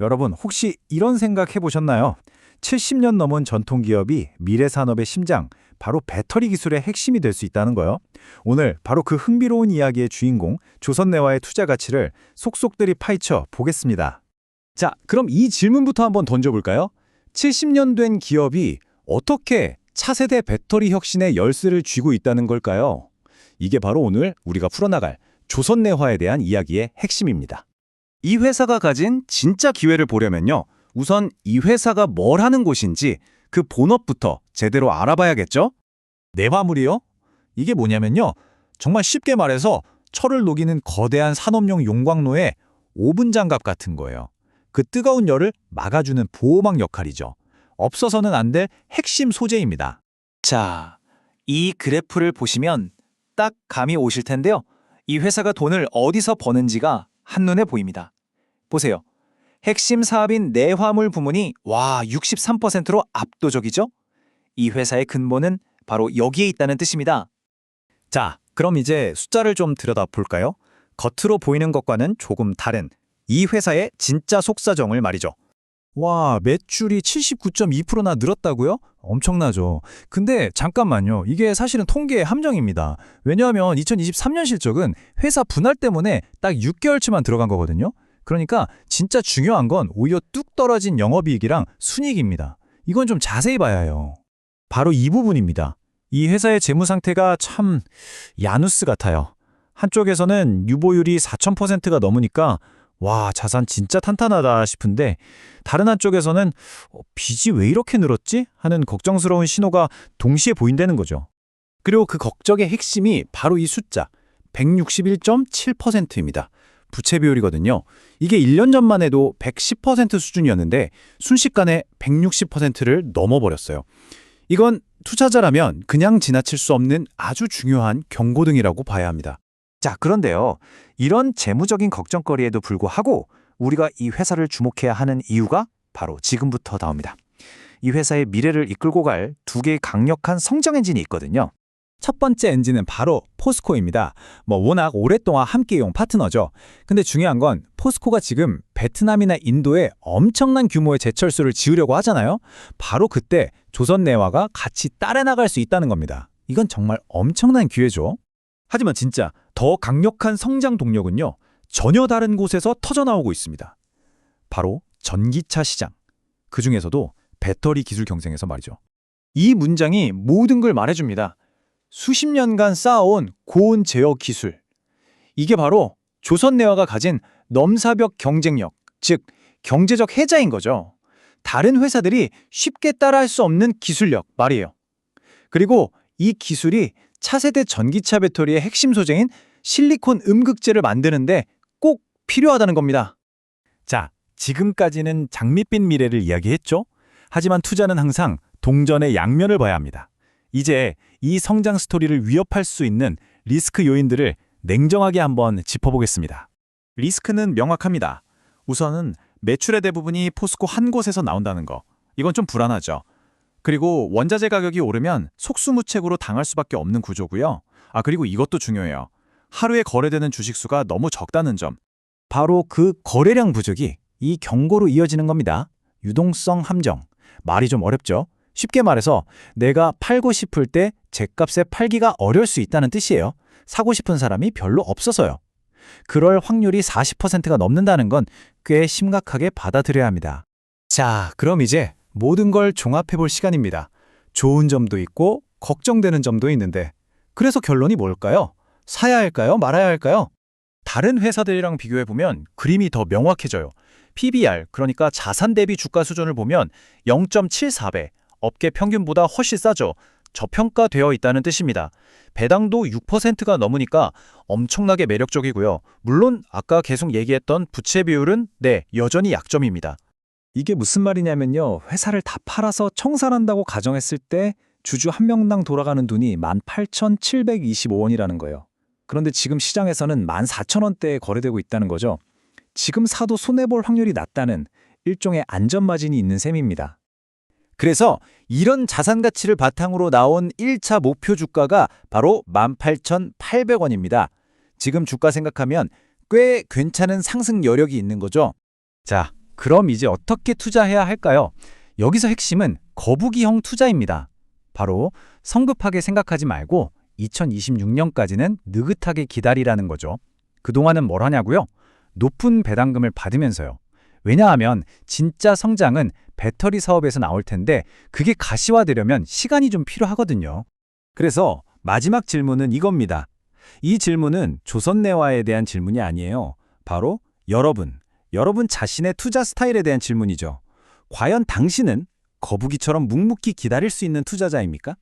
여러분, 혹시 이런 생각 해보셨나요? 70년 넘은 전통기업이 미래 산업의 심장, 바로 배터리 기술의 핵심이 될 수 있다는 거요. 오늘 바로 그 흥미로운 이야기의 주인공, 조선내와의 투자 가치를 속속들이 파헤쳐 보겠습니다. 자, 그럼 이 질문부터 한번 던져볼까요? 70년 된 기업이 어떻게 차세대 배터리 혁신의 열쇠를 쥐고 있다는 걸까요? 이게 바로 오늘 우리가 풀어나갈 조선내화에 대한 이야기의 핵심입니다. 이 회사가 가진 진짜 기회를 보려면요. 우선 이 회사가 뭘 하는 곳인지 그 본업부터 제대로 알아봐야겠죠? 내화물이요? 이게 뭐냐면요. 정말 쉽게 말해서 철을 녹이는 거대한 산업용 용광로의 오븐 장갑 같은 거예요. 그 뜨거운 열을 막아주는 보호막 역할이죠. 없어서는 안 될 핵심 소재입니다. 자, 이 그래프를 보시면 딱 감이 오실 텐데요. 이 회사가 돈을 어디서 버는지가 한눈에 보입니다. 보세요. 핵심 사업인 내화물 부문이 63%로 압도적이죠? 이 회사의 근본은 바로 여기에 있다는 뜻입니다. 자, 그럼 이제 숫자를 좀 들여다볼까요? 겉으로 보이는 것과는 조금 다른 이 회사의 진짜 속사정을 말이죠. 와, 매출이 79.2%나 늘었다고요? 엄청나죠. 근데 잠깐만요. 이게 사실은 통계의 함정입니다. 왜냐하면 2023년 실적은 회사 분할 때문에 딱 6개월치만 들어간 거거든요. 그러니까 진짜 중요한 건 오히려 뚝 떨어진 영업이익이랑 순이익입니다. 이건 좀 자세히 봐야 해요. 바로 이 부분입니다. 이 회사의 재무 상태가 참 야누스 같아요. 한쪽에서는 유보율이 4,000%가 넘으니까 와, 자산 진짜 탄탄하다 싶은데 다른 한쪽에서는 빚이 왜 이렇게 늘었지? 하는 걱정스러운 신호가 동시에 보인다는 거죠. 그리고 그 걱정의 핵심이 바로 이 숫자 161.7%입니다. 부채 비율이거든요. 이게 1년 전만 해도 110% 수준이었는데 순식간에 160%를 넘어버렸어요. 이건 투자자라면 그냥 지나칠 수 없는 아주 중요한 경고등이라고 봐야 합니다. 자, 그런데요. 이런 재무적인 걱정거리에도 불구하고 우리가 이 회사를 주목해야 하는 이유가 바로 지금부터 나옵니다. 이 회사의 미래를 이끌고 갈 두 개의 강력한 성장 엔진이 있거든요. 첫 번째 엔진은 바로 포스코입니다. 워낙 오랫동안 함께해온 파트너죠. 근데 중요한 건 포스코가 지금 베트남이나 인도에 엄청난 규모의 제철소를 지으려고 하잖아요. 바로 그때 조선내화가 같이 따라 나갈 수 있다는 겁니다. 이건 정말 엄청난 기회죠. 하지만 진짜 더 강력한 성장 동력은요. 전혀 다른 곳에서 터져나오고 있습니다. 바로 전기차 시장. 그중에서도 배터리 기술 경쟁에서 말이죠. 이 문장이 모든 걸 말해줍니다. 수십 년간 쌓아온 고온 제어 기술. 이게 바로 조선내화가 가진 넘사벽 경쟁력, 즉 경제적 해자인 거죠. 다른 회사들이 쉽게 따라할 수 없는 기술력 말이에요. 그리고 이 기술이 차세대 전기차 배터리의 핵심 소재인 실리콘 음극재를 만드는데 꼭 필요하다는 겁니다. 자, 지금까지는 장밋빛 미래를 이야기했죠? 하지만 투자는 항상 동전의 양면을 봐야 합니다. 이제 이 성장 스토리를 위협할 수 있는 리스크 요인들을 냉정하게 한번 짚어보겠습니다. 리스크는 명확합니다. 우선은 매출의 대부분이 포스코 한 곳에서 나온다는 거. 이건 좀 불안하죠. 그리고 원자재 가격이 오르면 속수무책으로 당할 수밖에 없는 구조고요. 그리고 이것도 중요해요. 하루에 거래되는 주식수가 너무 적다는 점. 바로 그 거래량 부족이 이 경고로 이어지는 겁니다. 유동성 함정. 말이 좀 어렵죠? 쉽게 말해서 내가 팔고 싶을 때 제값에 팔기가 어려울 수 있다는 뜻이에요. 사고 싶은 사람이 별로 없어서요. 그럴 확률이 40%가 넘는다는 건 꽤 심각하게 받아들여야 합니다. 자, 그럼 이제 모든 걸 종합해볼 시간입니다. 좋은 점도 있고 걱정되는 점도 있는데 그래서 결론이 뭘까요? 사야 할까요? 말아야 할까요? 다른 회사들이랑 비교해보면 그림이 더 명확해져요. PBR, 그러니까 자산 대비 주가 수준을 보면 0.74배, 업계 평균보다 훨씬 싸죠. 저평가되어 있다는 뜻입니다. 배당도 6%가 넘으니까 엄청나게 매력적이고요. 물론 아까 계속 얘기했던 부채 비율은 여전히 약점입니다. 이게 무슨 말이냐면요. 회사를 다 팔아서 청산한다고 가정했을 때 주주 한 명당 돌아가는 돈이 18,725원이라는 거예요. 그런데 지금 시장에서는 14,000원대에 거래되고 있다는 거죠. 지금 사도 손해볼 확률이 낮다는 일종의 안전마진이 있는 셈입니다. 그래서 이런 자산 가치를 바탕으로 나온 1차 목표 주가가 바로 18,800원입니다. 지금 주가 생각하면 꽤 괜찮은 상승 여력이 있는 거죠. 자, 그럼 이제 어떻게 투자해야 할까요? 여기서 핵심은 거북이형 투자입니다. 바로 성급하게 생각하지 말고 2026년까지는 느긋하게 기다리라는 거죠. 그동안은 뭘 하냐고요? 높은 배당금을 받으면서요. 왜냐하면 진짜 성장은 배터리 사업에서 나올 텐데 그게 가시화되려면 시간이 좀 필요하거든요. 그래서 마지막 질문은 이겁니다. 이 질문은 조선내화에 대한 질문이 아니에요. 바로 여러분 자신의 투자 스타일에 대한 질문이죠. 과연 당신은 거북이처럼 묵묵히 기다릴 수 있는 투자자입니까?